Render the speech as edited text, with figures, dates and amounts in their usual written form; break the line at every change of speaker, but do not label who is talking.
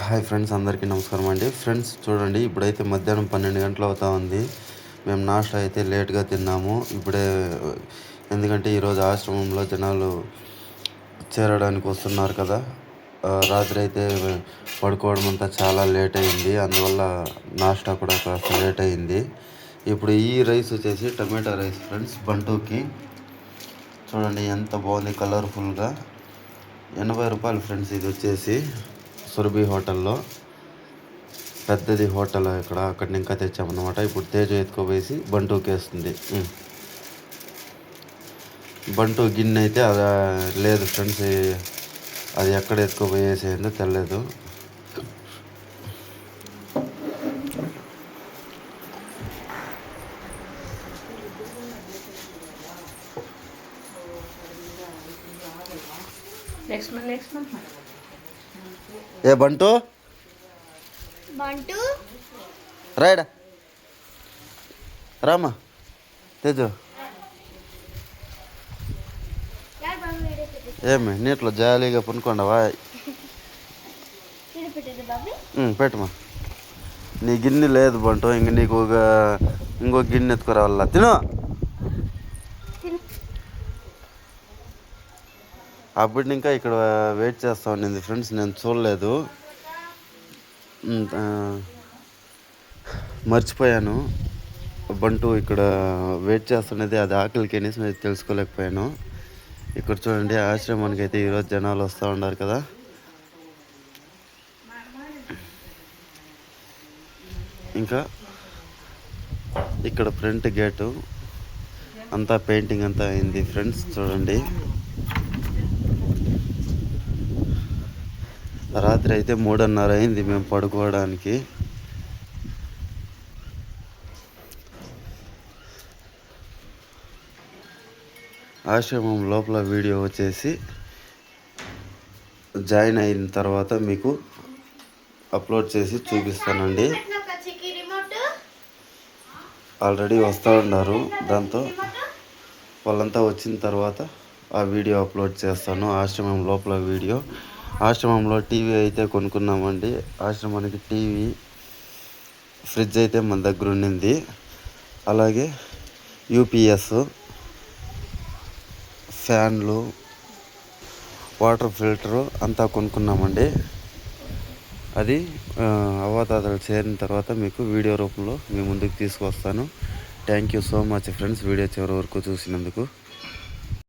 Hi friends, అందరికీ నమస్కారం అండి. ఫ్రెండ్స్ చూడండి, ఇప్పుడైతే మధ్యాహ్నం 12 గంటలు అవుతా ఉంది. మేము నాష్టా అయితే లేట్గా తిన్నాము ఇప్పుడే. ఎందుకంటే ఈరోజు ఆశ్రమంలో జనాలు చేరడానికి వస్తున్నారు కదా. రాత్రి అయితే పడుకోవడం అంతా చాలా లేట్ అయింది. అందువల్ల నాష్టా కూడా కాస్త లేట్ అయింది. ఇప్పుడు ఈ రైస్ వచ్చేసి టమాటా రైస్ ఫ్రెండ్స్, బంటూకి. చూడండి ఎంత బాగుంది, కలర్ఫుల్గా. 80 రూపాయలు ఫ్రెండ్స్. ఇది వచ్చేసి సురభి హోటల్లో, పెద్దది హోటల్ అక్కడి ఇంకా తెచ్చామన్నమాట. ఇప్పుడు తేజ ఎత్తుకోవేసి బంటూకి వేస్తుంది. బంటూ గిన్నె అయితే అది లేదు ఫ్రెండ్స్, అది ఎక్కడ ఎత్తుకోవేసేందో తెలియదు. ఏ బంటూ రైడా రామా తేజు, ఏమి నీటిలో జాలీగా పనుకోండవా? పెట్టమా. నీ గిన్నె లేదు బంటూ, ఇంక నీకు ఇంకో గిన్నె ఎత్తుకురావాల. తిను. అప్పుడు ఇంకా ఇక్కడ వెయిట్ చేస్తా ఉండింది ఫ్రెండ్స్, నేను చూడలేదు, మర్చిపోయాను. బంటూ ఇక్కడ వెయిట్ చేస్తున్నది అది ఆకలికి అనేసి నేను తెలుసుకోలేకపోయాను. ఇక్కడ చూడండి, ఆశ్రమానికి అయితే ఈరోజు జనాలు వస్తూ ఉన్నారు కదా. ఇంకా ఇక్కడ ఫ్రంట్ గేటు అంతా పెయింటింగ్ అంతా అయింది ఫ్రెండ్స్. చూడండి, రాత్రి అయితే 3:30 అయింది మేము పడుకోవడానికి. ఆశ్రమం లోపల వీడియో వచ్చేసి జాయిన్ అయిన తర్వాత మీకు అప్లోడ్ చేసి చూపిస్తానండి. ఆల్రెడీ వస్తూ ఉన్నారు, దాంతో వాళ్ళంతా వచ్చిన తర్వాత ఆ వీడియో అప్లోడ్ చేస్తాను. ఆశ్రమం లోపల వీడియో. ఆశ్రమంలో టీవీ అయితే కొనుక్కున్నామండి. ఆశ్రమానికి టీవీ, ఫ్రిడ్జ్ అయితే మన దగ్గర ఉండింది. అలాగే యూపీఎస్, ఫ్యాన్లు, వాటర్ ఫిల్టరు అంతా కొనుక్కున్నామండి. అది అవ్వాతాతలు చేరిన తర్వాత మీకు వీడియో రూపంలో మీ ముందుకు తీసుకొస్తాను. Thank you so much friends, video చివరి వరకు చూసినందుకు.